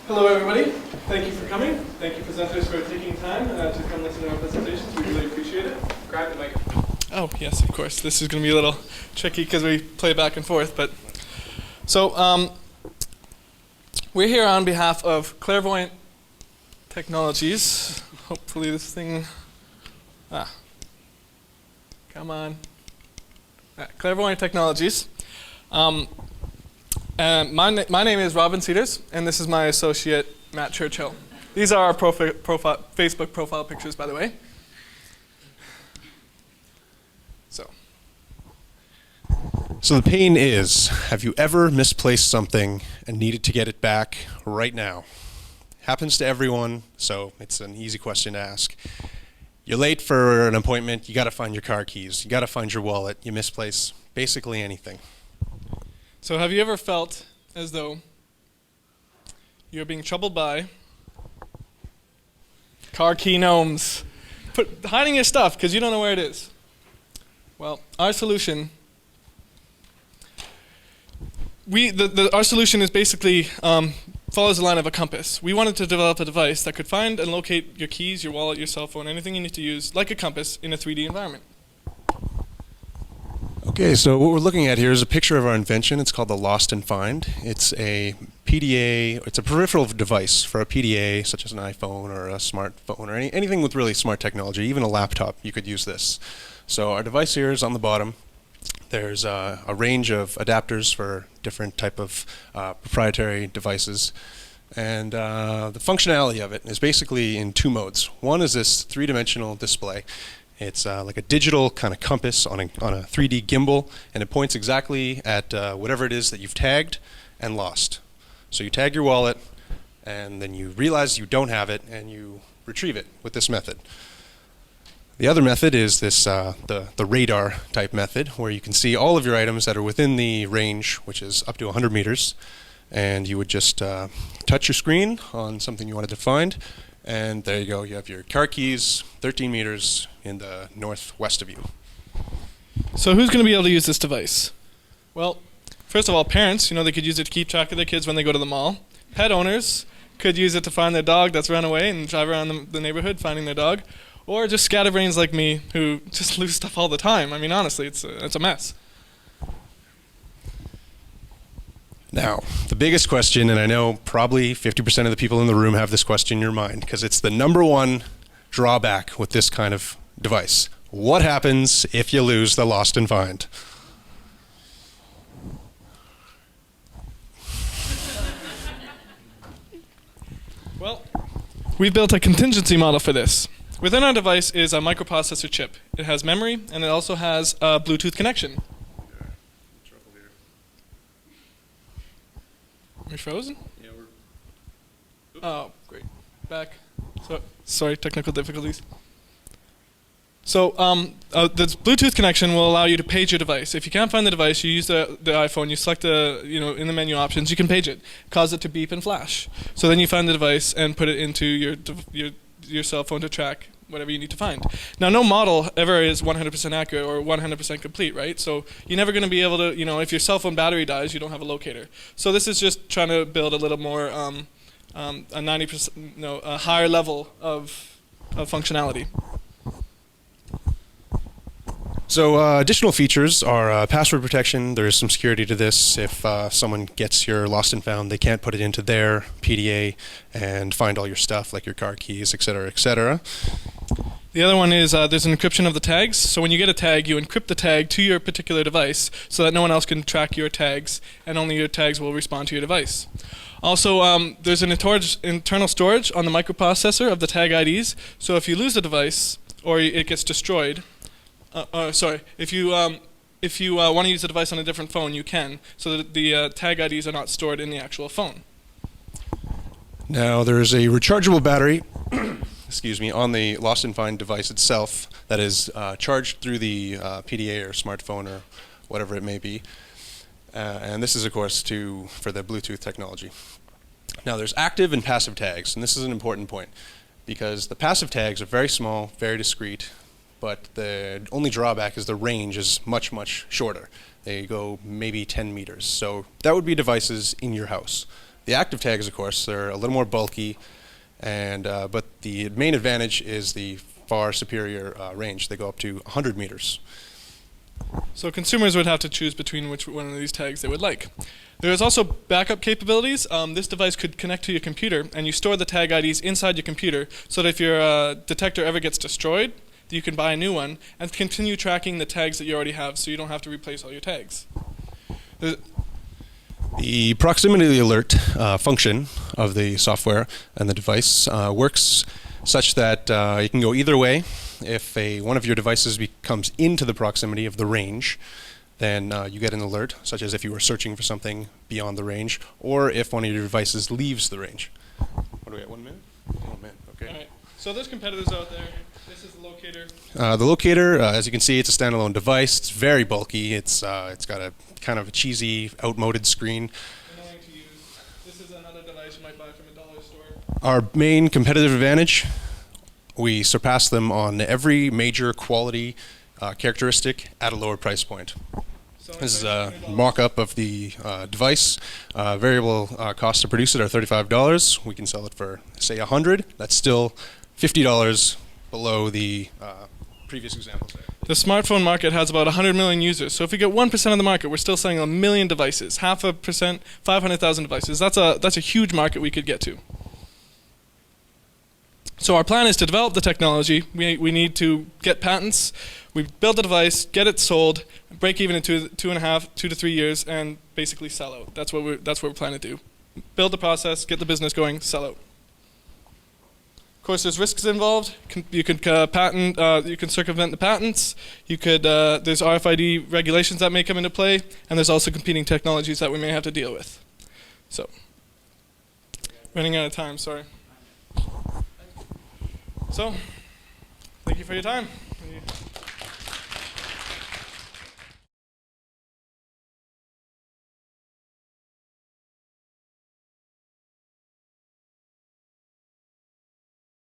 Hello everybody, thank you for coming. Thank you presenters for taking time to come listen to our presentations. We really appreciate it. Grab the microphone. Oh yes, of course. This is going to be a little tricky because we play back and forth. But so we're here on behalf of Clairvoyant Technologies. Hopefully this thing, come on. Clairvoyant Technologies. And my name is Robin Cedars, and this is my associate, Matt Churchill. These are our Facebook profile pictures, by the way. So the pain is, have you ever misplaced something and needed to get it back right now? Happens to everyone, so it's an easy question to ask. You're late for an appointment, you got to find your car keys, you got to find your wallet, you misplace basically anything. So have you ever felt as though you're being troubled by car key gnomes, hiding your stuff because you don't know where it is? Well, our solution, our solution is basically follows the line of a compass. We wanted to develop a device that could find and locate your keys, your wallet, your cell phone, anything you need to use like a compass in a 3D environment. Okay, so what we're looking at here is a picture of our invention. It's called the Lost and Find. It's a PDA, it's a peripheral device for a PDA, such as an iPhone or a smartphone or anything with really smart technology, even a laptop, you could use this. So our device here is on the bottom. There's a range of adapters for different type of proprietary devices. And the functionality of it is basically in two modes. One is this three-dimensional display. It's like a digital kind of compass on a 3D gimbal, and it points exactly at whatever it is that you've tagged and lost. So you tag your wallet, and then you realize you don't have it, and you retrieve it with this method. The other method is this the radar type method, where you can see all of your items that are within the range, which is up to 100 meters, and you would just touch your screen on something you wanted to find, and there you go. You have your car keys, 13 meters in the northwest of you. So who's going to be able to use this device? Well, first of all, parents, they could use it to keep track of their kids when they go to the mall. Pet owners could use it to find their dog that's run away and drive around the neighborhood finding their dog. Or just scatterbrains like me who just lose stuff all the time. I mean, honestly, it's a mess. Now, the biggest question, and I know probably 50% of the people in the room have this question in your mind, because it's the number one drawback with this kind of device. What happens if you lose the Lost and Find? Well, we've built a contingency model for this. Within our device is a microprocessor chip. It has memory, and it also has a Bluetooth connection. Are we frozen? Yeah, we're... Oh, great. Back. Sorry, technical difficulties. So the Bluetooth connection will allow you to page your device. If you can't find the device, you use the iPhone. You select in the menu options, you can page it, cause it to beep and flash. So then you find the device and put it into your cell phone to track whatever you need to find. Now, no model ever is 100% accurate or 100% complete, right? So you're never going to be able to, if your cell phone battery dies, you don't have a locator. So this is just trying to build a little more, a 90%, a higher level of functionality. So additional features are password protection. There is some security to this. If someone gets your Lost and Found, they can't put it into their PDA and find all your stuff, like your car keys, et cetera, et cetera. The other one is there's an encryption of the tags. So when you get a tag, you encrypt the tag to your particular device so that no one else can track your tags, and only your tags will respond to your device. Also, there's an internal storage on the microprocessor of the tag IDs. So if you lose the device or it gets destroyed, if you want to use the device on a different phone, you can, so that the tag IDs are not stored in the actual phone. Now, there is a rechargeable battery excuse me, on the Lost and Find device itself that is charged through the PDA or smartphone or whatever it may be. And this is, of course, for the Bluetooth technology. Now, there's active and passive tags, and this is an important point, because the passive tags are very small, very discreet, but the only drawback is the range is much, much shorter. They go maybe 10 meters. So that would be devices in your house. The active tags, of course, they're a little more bulky, and but the main advantage is the far superior range. They go up to 100 meters. So consumers would have to choose between which one of these tags they would like. There is also backup capabilities. This device could connect to your computer, and you store the tag IDs inside your computer, so that if your detector ever gets destroyed, you can buy a new one and continue tracking the tags that you already have, so you don't have to replace all your tags. The proximity alert function of the software and the device works such that you can go either way. If one of your devices comes into the proximity of the range, then you get an alert, such as if you were searching for something beyond the range, or if one of your devices leaves the range. What do we got, 1 minute? 1 minute, okay. All right. So there's competitors out there. This is the locator. The locator, as you can see, it's a standalone device. It's very bulky. It's got a kind of a cheesy, outmoded screen. Annoying to use. This is another device you might buy from a dollar store. Our main competitive advantage, we surpass them on every major quality characteristic at a lower price point. So This is a mock-up of the device. Variable cost to produce it are $35. We can sell it for, say, $100. That's still $50 below the previous examples there. The smartphone market has about 100 million users. So if we get 1% of the market, we're still selling 1 million devices. 0.5%, 500,000 devices. That's a huge market we could get to. So our plan is to develop the technology. We need to get patents. We build the device, get it sold, break even in 2 to 3 years, and basically sell out. That's what we're planning to do. Build the process, get the business going, sell out. Of course, there's risks involved. You can you can circumvent the patents. There's RFID regulations that may come into play, and there's also competing technologies that we may have to deal with. So, running out of time. Sorry. So, thank you for your time.